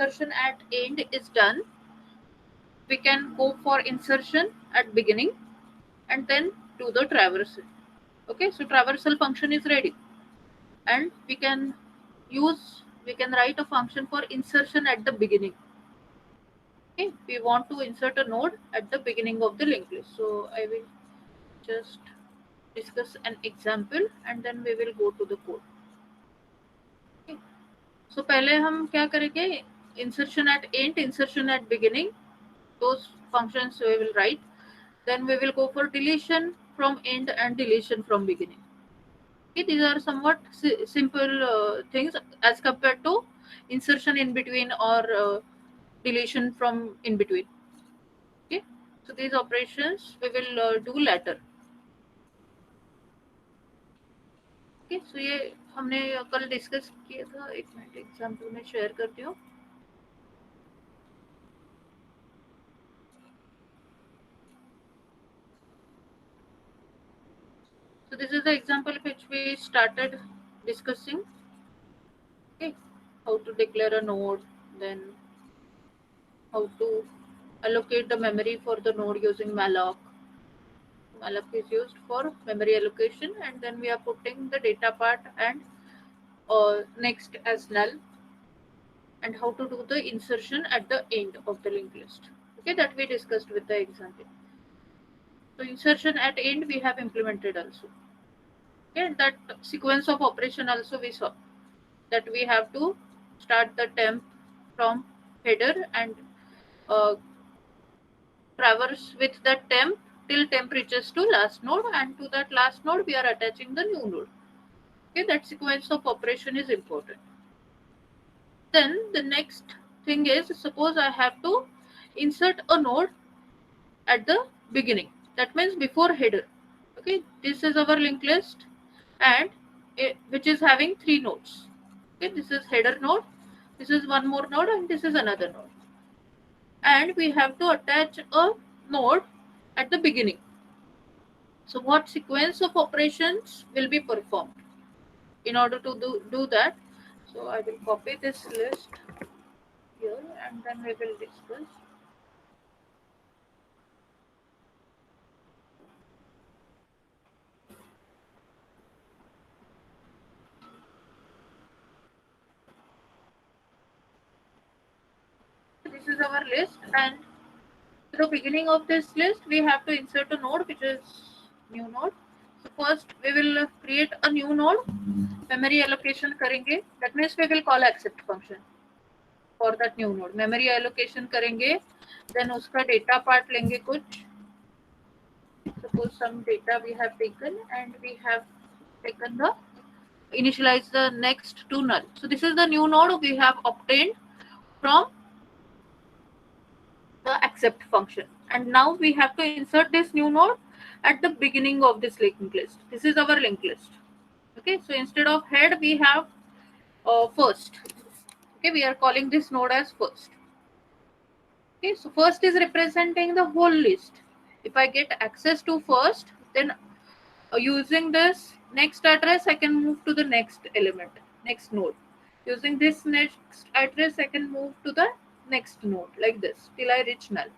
insertion at end is done, we can go for insertion at beginning and then do the traversal. Okay, so traversal function is ready, and we can write a function for insertion at the beginning. Okay, we want to insert a node at the beginning of the linked list. So I will just discuss an example and then we will go to the code. Okay. So पहले हम क्या करेंगे, insertion at end, insertion at beginning, those functions we will write. Then we will go for deletion from end and deletion from beginning. Okay, these are somewhat simple things as compared to insertion in between or deletion from in between. Okay, so these operations we will do later. Okay, so ये हमने कल discuss किया था, एक minute example में share करती हूँ. So this is the example which we started discussing. Okay, how to declare a node, then how to allocate the memory for the node using malloc. Malloc is used for memory allocation, and then we are putting the data part and next as null, and how to do the insertion at the end of the linked list. Okay, that we discussed with the example. So insertion at end we have implemented also. Okay, and that sequence of operation also we saw, that we have to start the temp from header and traverse with the temp till temp reaches to last node, and to that last node we are attaching the new node. Okay, that sequence of operation is important. Then the next thing is, suppose I have to insert a node at the beginning, that means before header. Okay, this is our linked list, and which is having 3 nodes. Okay, this is header node, this is one more node, and this is another node, and we have to attach a node at the beginning. So what sequence of operations will be performed in order to do that? So I will copy this list here and then we will discuss. This is our list, and at the beginning of this list we have to insert a node which is new node. So first we will create a new node, memory allocation करेंगे, that means we will call accept function for that new node. Memory allocation करेंगे, then उसका data part लेंगे कुछ, suppose some data we have taken, and we have taken the initialize the next to null. So this is the new node we have obtained from the accept function, and now we have to insert this new node at the beginning of this linked list. This is our linked list. Okay, so instead of head we have first. Okay, we are calling this node as first. Okay, so first is representing the whole list. If I get access to first, then using this next address I can move to the next element, next node. Using this next address I can move to the next node, like this, till I reach null.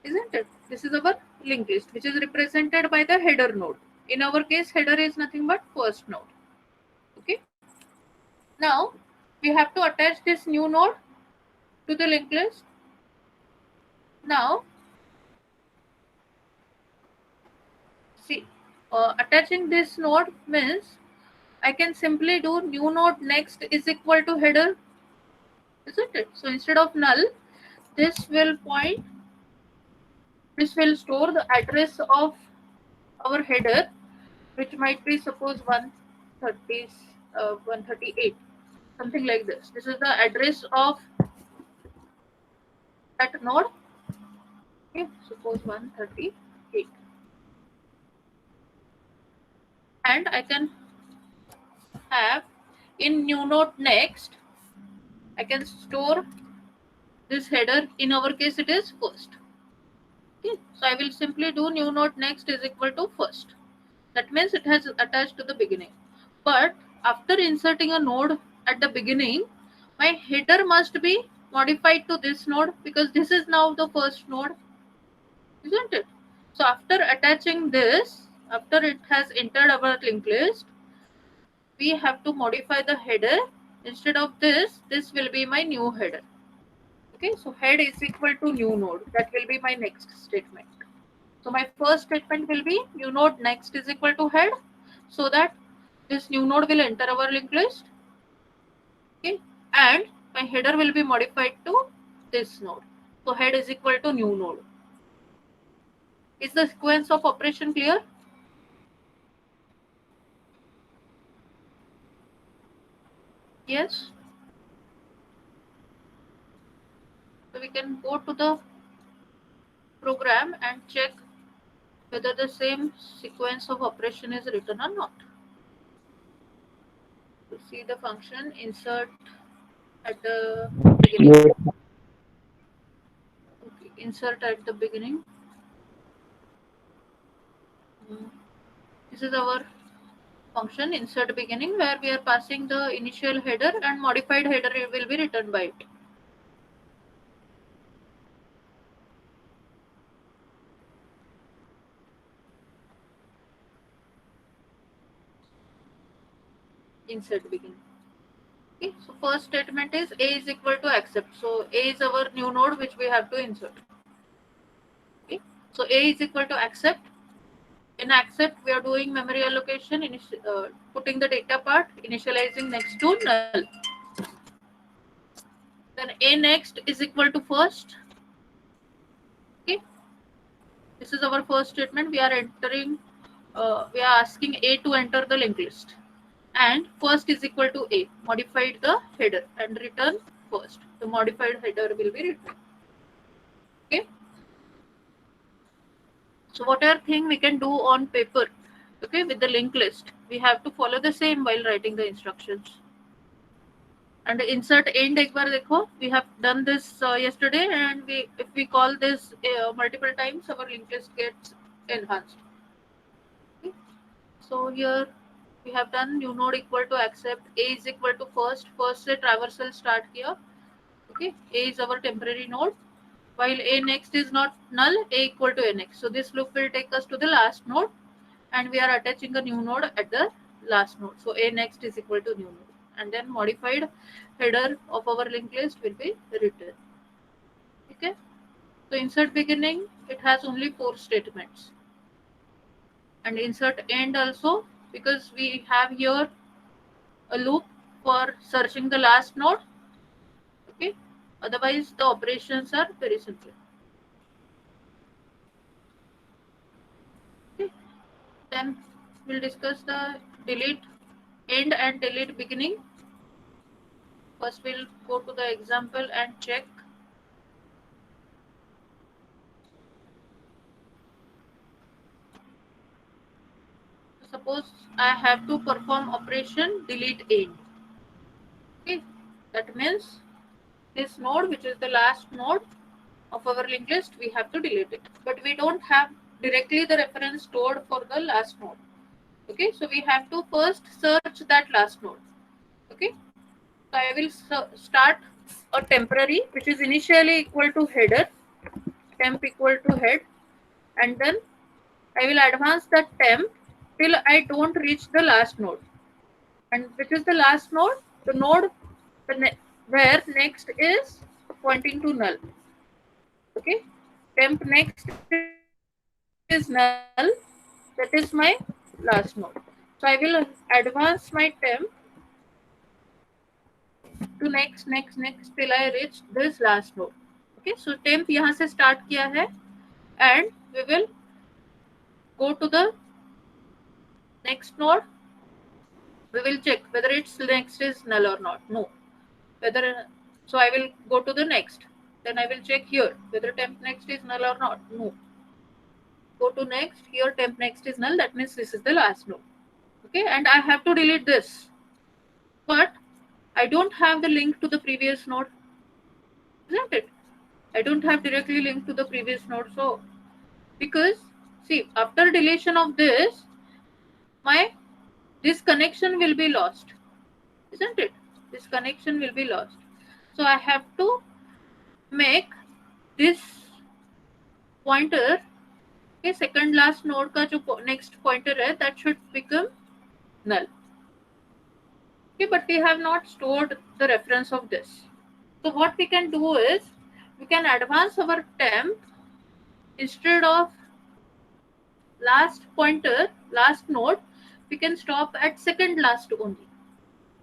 Isn't it? This is our linked list, which is represented by the header node. In our case, header is nothing but first node. Okay. Now we have to attach this new node to the linked list. Now see, attaching this node means I can simply do new node next is equal to header, isn't it? So instead of null, this will store the address of our header, which might be suppose 138, something like this. This is the address of that node. Okay, suppose 138, and I can have in new node next, I can store this header. In our case it is first. Okay, so I will simply do new node next is equal to first. That means it has attached to the beginning. But after inserting a node at the beginning, my header must be modified to this node because this is now the first node, isn't it? So after attaching this, after it has entered our linked list, we have to modify the header. Instead of this will be my new header. Okay, so head is equal to new node. That will be my next statement. So my first statement will be new node next is equal to head, so that this new node will enter our linked list. Okay, and my header will be modified to this node. So head is equal to new node. Is the sequence of operation clear? Yes. So we can go to the program and check whether the same sequence of operation is written or not. To see the function insert at the beginning. Yes. Okay, insert at the beginning. Mm. This is our function insert beginning where we are passing the initial header and modified header will be written by it. Insert beginning. Okay, so first statement is a is equal to accept. So a is our new node which we have to insert. Okay, so a is equal to accept. In accept, we are doing memory allocation, putting the data part, initializing next to null. Then a next is equal to first. Okay, this is our first statement. We are entering, we are asking a to enter the linked list. And first is equal to a, modified the header and return first. The modified header will be written. Okay, so whatever thing we can do on paper, okay, with the linked list, we have to follow the same while writing the instructions. And insert end एक बार देखो, we have done this yesterday, and we if we call this multiple times, our linked list gets enhanced. Okay. So here we have done new node equal to accept, a is equal to first से traversal start किया. Okay, a is our temporary node, while a next is not null, a equal to a next. So this loop will take us to the last node, and we are attaching a new node at the last node. So a next is equal to new node, and then modified header of our linked list will be written. Okay, so insert beginning, it has only 4 statements, and insert end also, because we have here a loop for searching the last node. Okay, otherwise the operations are very simple. Okay, then we'll discuss the delete end and delete beginning. First we'll go to the example and check. Suppose I have to perform operation delete end. Okay, that means this node, which is the last node of our linked list, we have to delete it. But we don't have directly the reference stored for the last node. Okay, so we have to first search that last node. Okay, so I will start a temporary, which is initially equal to header, temp equal to head, and then I will advance that temp till I don't reach the last node. And which is the last node? The node where next is pointing to null. Okay, temp next is null. That is my last node. So I will advance my temp to next till I reach this last node. Okay, so temp यहाँ से start किया है, and we will go to the next node. We will check whether its next is null or not. No, whether, so I will go to the next. Then I will check here whether temp next is null or not. No. Go to next. Here temp next is null. That means this is the last node. Okay, and I have to delete this. But I don't have the link to the previous node, isn't it? I don't have directly link to the previous node. So because see, after deletion of my this connection will be lost, isn't it? This connection will be lost. So I have to make this pointer, okay, second last node का जो next pointer है, that should become null. Okay, but we have not stored the reference of this. So what we can do is we can advance our temp. Instead of last pointer, last node, we can stop at second last only.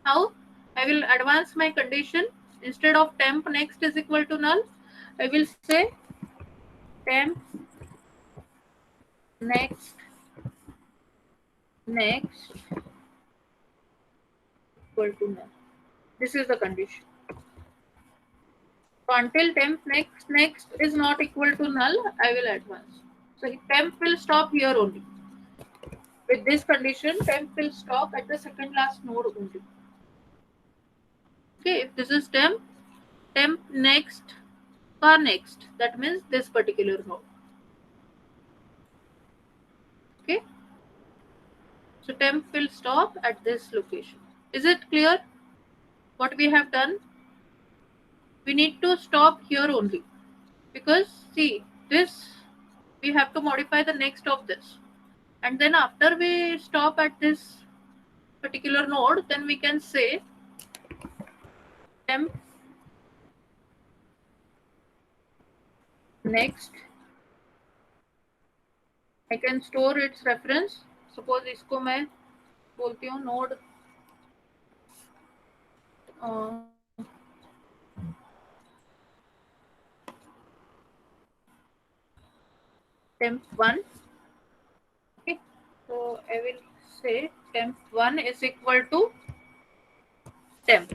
How? I will advance my condition. Instead of temp next is equal to null, I will say temp next next equal to null. This is the condition. So until temp next is not equal to null, I will advance. So temp will stop here only. With this condition, temp will stop at the second last node only. Okay, if this is temp next or next, that means this particular node. Okay, so temp will stop at this location. Is it clear what we have done? We need to stop here only, because see this, we have to modify the next of this, and then after we stop at this particular node, then we can say temp next. I can store its reference. Suppose इसको मैं बोलती हूँ node temp1. Okay, so I will say temp1 is equal to temp.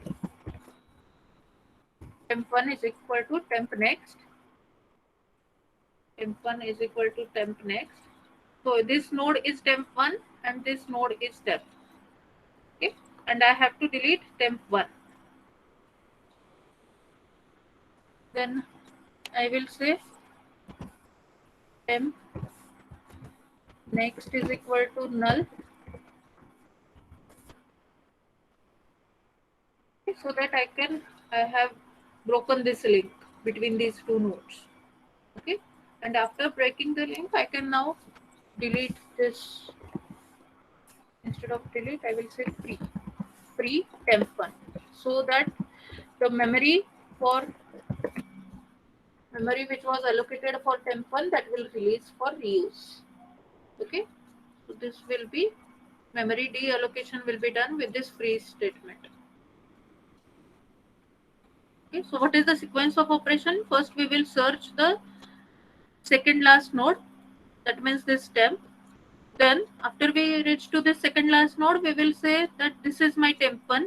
Temp1 is equal to temp next. Temp1 is equal to temp next. So this node is temp1 and this node is temp. Okay, and I have to delete temp1. Then I will say temp next is equal to null. Okay, so that I have broken this link between these two nodes. Okay, and after breaking the link, I can now delete this. Instead of delete, I will say free temp1, so that the memory which was allocated for temp1, that will release for reuse. Okay, so this will be memory deallocation will be done with this free statement. Okay, so what is the sequence of operation? First we will search the second last node, that means this temp. Then after we reach to the second last node, we will say that this is my temp1.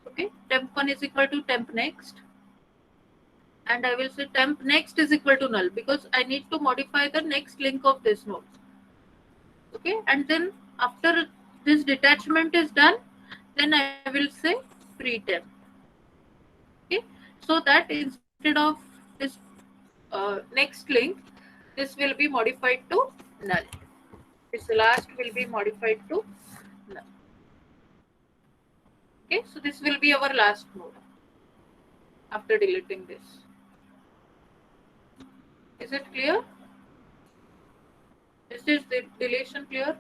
Okay, temp1 is equal to temp next, and I will say temp next is equal to null, because I need to modify the next link of this node. Okay, and then after this detachment is done, then I will say free temp. Okay, so that instead of this next link, this will be modified to null. This last will be modified to null. Okay, so this will be our last node after deleting this. Is it clear? Is this deletion clear?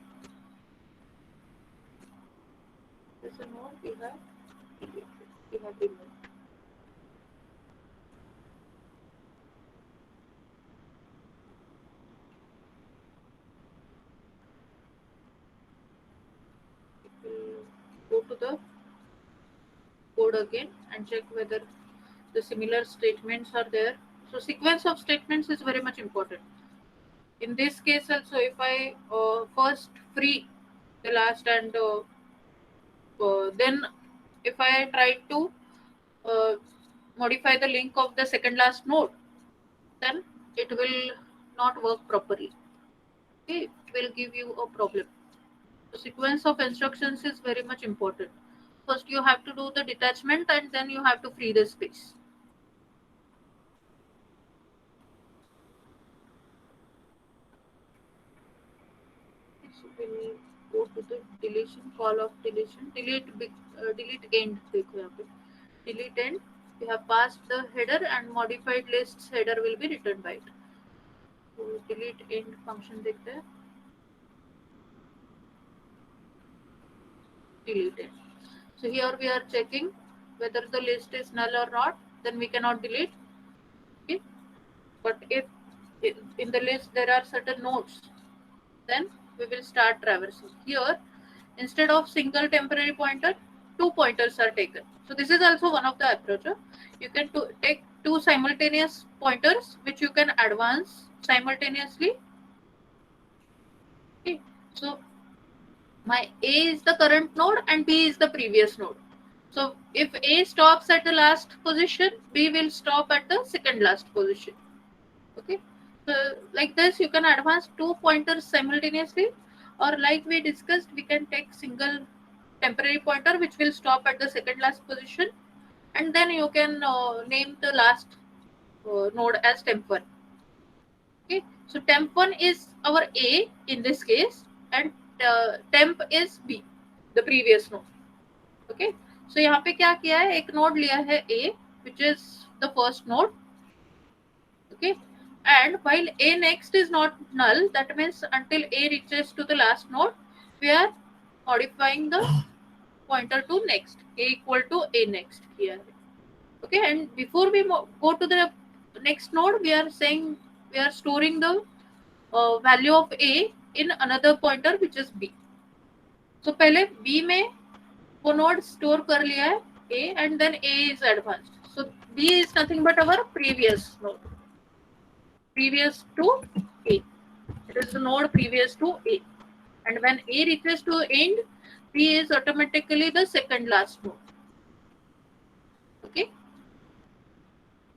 This is a node we have deleted. We have removed. Go to the code again and check whether the similar statements are there. So sequence of statements is very much important. In this case also, if I first free the last, and then if I try to uh, modify the link of the second last node, then it will not work properly. Okay, it will give you a problem. The sequence of instructions is very much important. First you have to do the detachment, and then you have to free the space. So we'll go to the deletion, call of deletion, delete end, देखो यहाँ पे delete end. We have passed the header and modified lists header will be returned by it. So delete end function देखते हैं. Delete it. So here we are checking whether the list is null or not. Then we cannot delete. Okay. But if in the list there are certain nodes, then we will start traversing. Here, instead of single temporary pointer, two pointers are taken. So this is also one of the approach. You can take two simultaneous pointers which you can advance simultaneously. Okay. So my A is the current node and B is the previous node. So if A stops at the last position, B will stop at the second last position. Okay. So like this, you can advance two pointers simultaneously, or like we discussed, we can take single temporary pointer which will stop at the second last position, and then you can name the last node as temp1. Okay. So temp1 is our A in this case, and temp is B, the previous node. Okay. So यहाँ पे क्या किया है, एक node लिया है A, which is the first node. Okay. And while A next is not null, that means until A reaches to the last node, we are modifying the pointer to next, A equal to A next here. Okay. And before we go to the next node, we are saying we are storing the value of A in another pointer which is B. So पहले B में वो node store कर लिया है A, and then A is advanced. So B is nothing but our previous node, previous to A. It is the node previous to A. And when A reaches to end, B is automatically the second last node. Okay.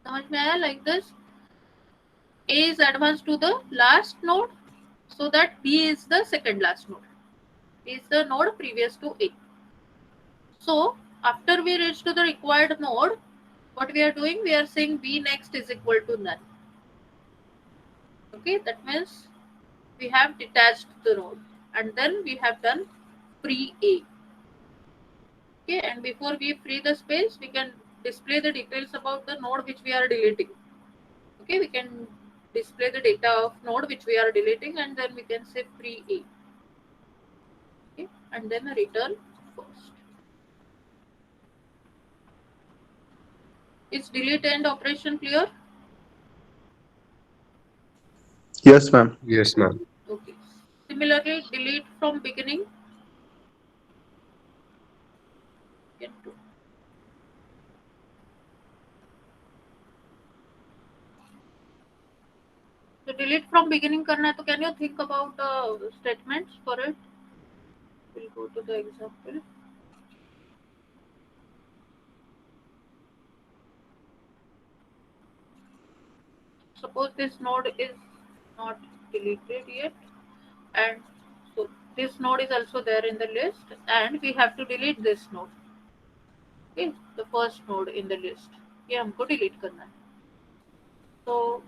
समझ में आया? Like this, A is advanced to the last node, so that B is the second last node. B is the node previous to A. So after we reach to the required node, what we are doing, we are saying B next is equal to none. Okay, that means we have detached the node, and then we have done free A. Okay, and before we free the space, we can display the details about the node which we are deleting. Okay, we can display the data of node which we are deleting, and then we can say free A. Okay, and then return first. Is delete end operation clear? Yes, ma'am. Yes, ma'am. Okay. Similarly, delete from beginning. Can do. So delete from beginning करना है, तो can you think about statements for it? We'll go to the example. Suppose this node is not deleted yet, and so this node is also there in the list, and we have to delete this node. Okay, the first node in the list. ये हमको delete करना है. So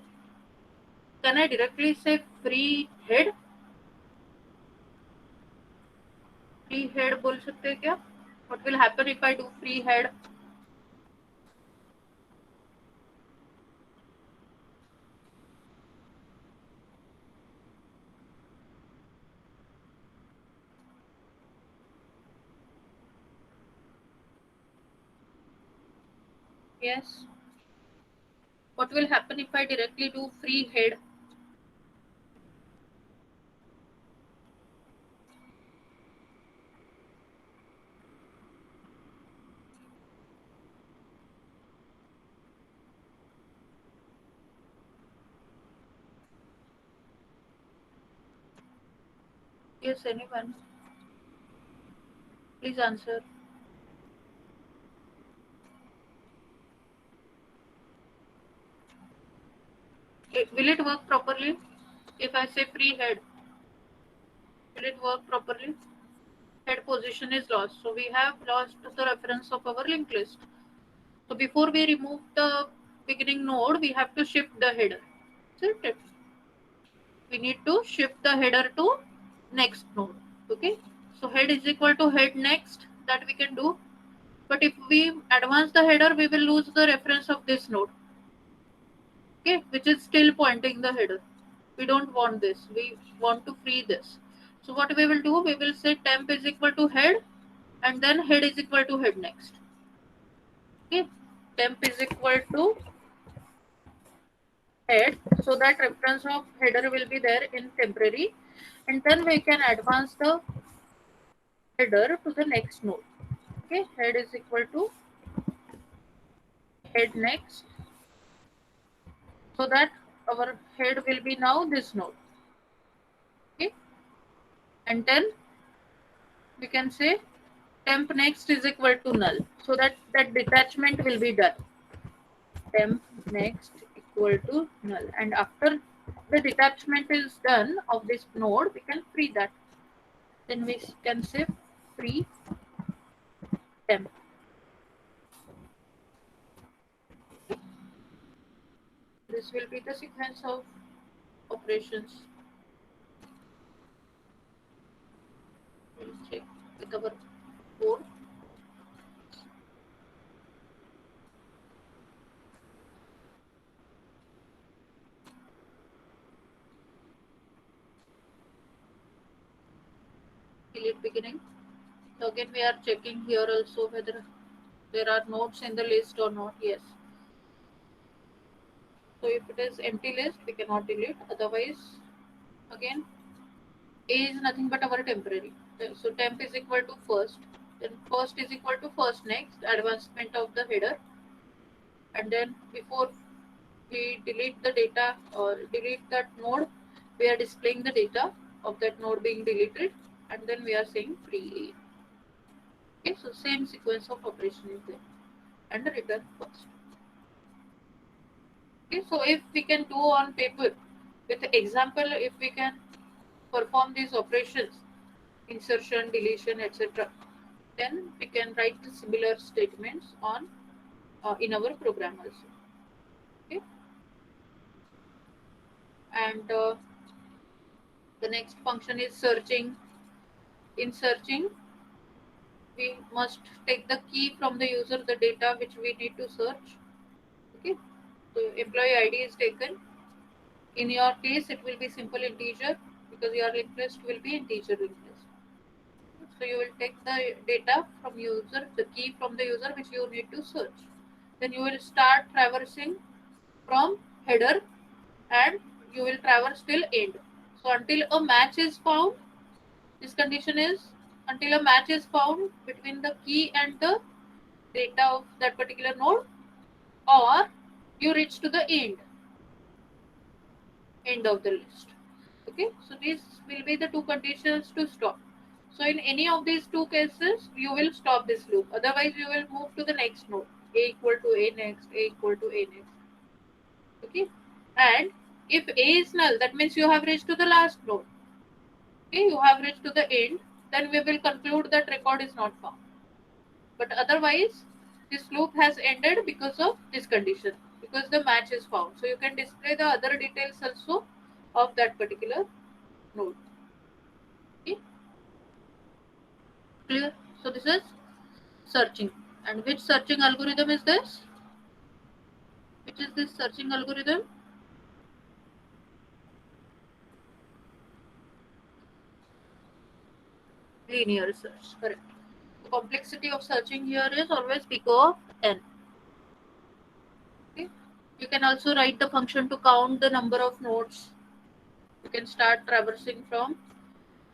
can I directly say free head? Free head बोल सकते हैं क्या? What will happen if I do free head? Yes. What will happen if I directly do free head? Yes, anyone? Please answer. Will it work properly if I say free head? Will it work properly? Head position is lost. So we have lost the reference of our linked list. So before we remove the beginning node, we have to shift the header. Isn't it? We need to shift the header to next node. Okay. So head is equal to head next. That we can do. But if we advance the header, we will lose the reference of this node, okay, which is still pointing the header. We don't want this. We want to free this. So what we will do, we will say temp is equal to head, and then head is equal to head next. Okay, temp is equal to head, so that reference of header will be there in temporary, and then we can advance the header to the next node. Okay, head is equal to head next, so that our head will be now this node. Okay, and then we can say temp next is equal to null, so that that detachment will be done. Temp next equal to null, and after the detachment is done of this node, we can free that. Then we can say free temp. This will be the sequence of operations. We'll check with our code. Delete beginning. So again we are checking here also whether there are nodes in the list or not. Yes. So if it is empty list, we cannot delete. Otherwise, again, A is nothing but our temporary. So temp is equal to first. Then first is equal to first next, advancement of the header. And then before we delete the data or delete that node, we are displaying the data of that node being deleted. And then we are saying free A. Okay, so same sequence of operation is there. And return first. Okay, so if we can do on paper with example, if we can perform these operations, insertion, deletion, etc., then we can write the similar statements on in our program also. Okay, and the next function is searching. In searching, we must take the key from the user, the data which we need to search. Okay, so employee ID is taken. In your case, it will be simple integer because your request will be integer request. So you will take the data from user, the key from the user which you need to search. Then you will start traversing from header, and you will traverse till end. So until a match is found, this condition is until a match is found between the key and the data of that particular node, or you reach to the end of the list. Okay, so these will be the two conditions to stop. So in any of these two cases, you will stop this loop. Otherwise, you will move to the next node. A equal to A next, A equal to A next. Okay, and if A is null, that means you have reached to the last node. Okay, you have reached to the end, then we will conclude that record is not found. But otherwise, this loop has ended because of this condition, because the match is found. So you can display the other details also of that particular node. Okay, clear? So this is searching. And which searching algorithm is this? Which is this searching algorithm? Linear search, correct. The complexity of searching here is always big O of n. Okay. You can also write the function to count the number of nodes. You can start traversing from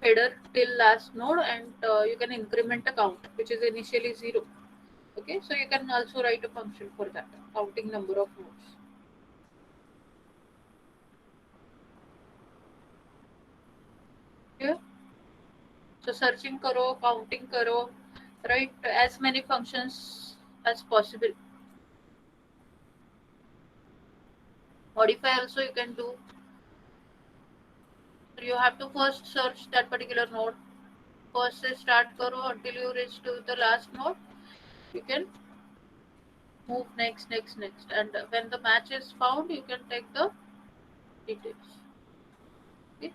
header till last node, and you can increment the count, which is initially 0. Okay, so you can also write a function for that, counting number of nodes. Yeah. So searching karo, counting karo, write as many functions as possible. Modify also you can do. So you have to first search that particular node. First say start karo until you reach to the last node. You can move next, next, next, and when the match is found, you can take the details. Okay.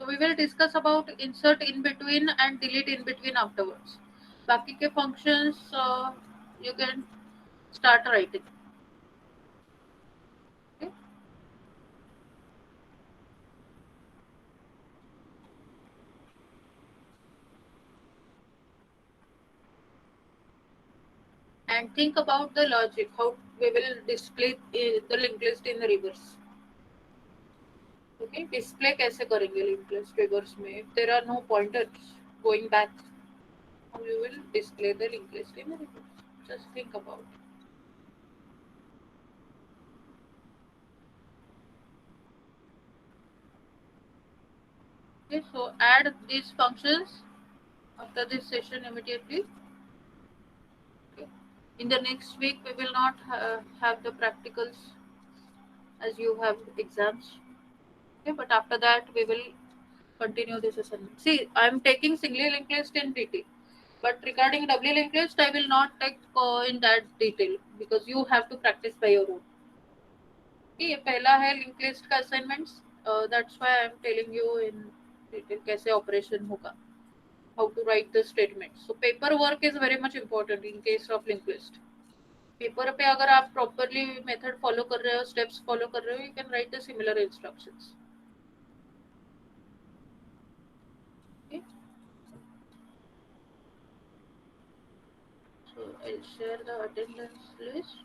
So we will discuss about insert in between and delete in between afterwards. बाकी के functions you can start writing. Okay? And think about the logic, how we will display the linked list in the reverse. Okay, display कैसे करेंगे linked list reverse में? If there are no pointers going back, how you will display the linked list in the reverse? Just think about it. Okay, so add these functions after this session immediately. Okay. In the next week, we will not have the practicals as you have exams. Okay, but after that, we will continue this assignment. See, I am taking singly linked list in detail, but regarding doubly linked list, I will not take in that detail because you have to practice by your own. Okay, ये पहला है linked list का assignments. That's why I am telling you in detail कैसे operation होगा. How to write the statement. So paperwork is very much important in case of linked list. Paper पे अगर आप properly method follow कर रहे हो, steps follow कर रहे हो, you can write the similar instructions. Okay, so I'll share the attendance list.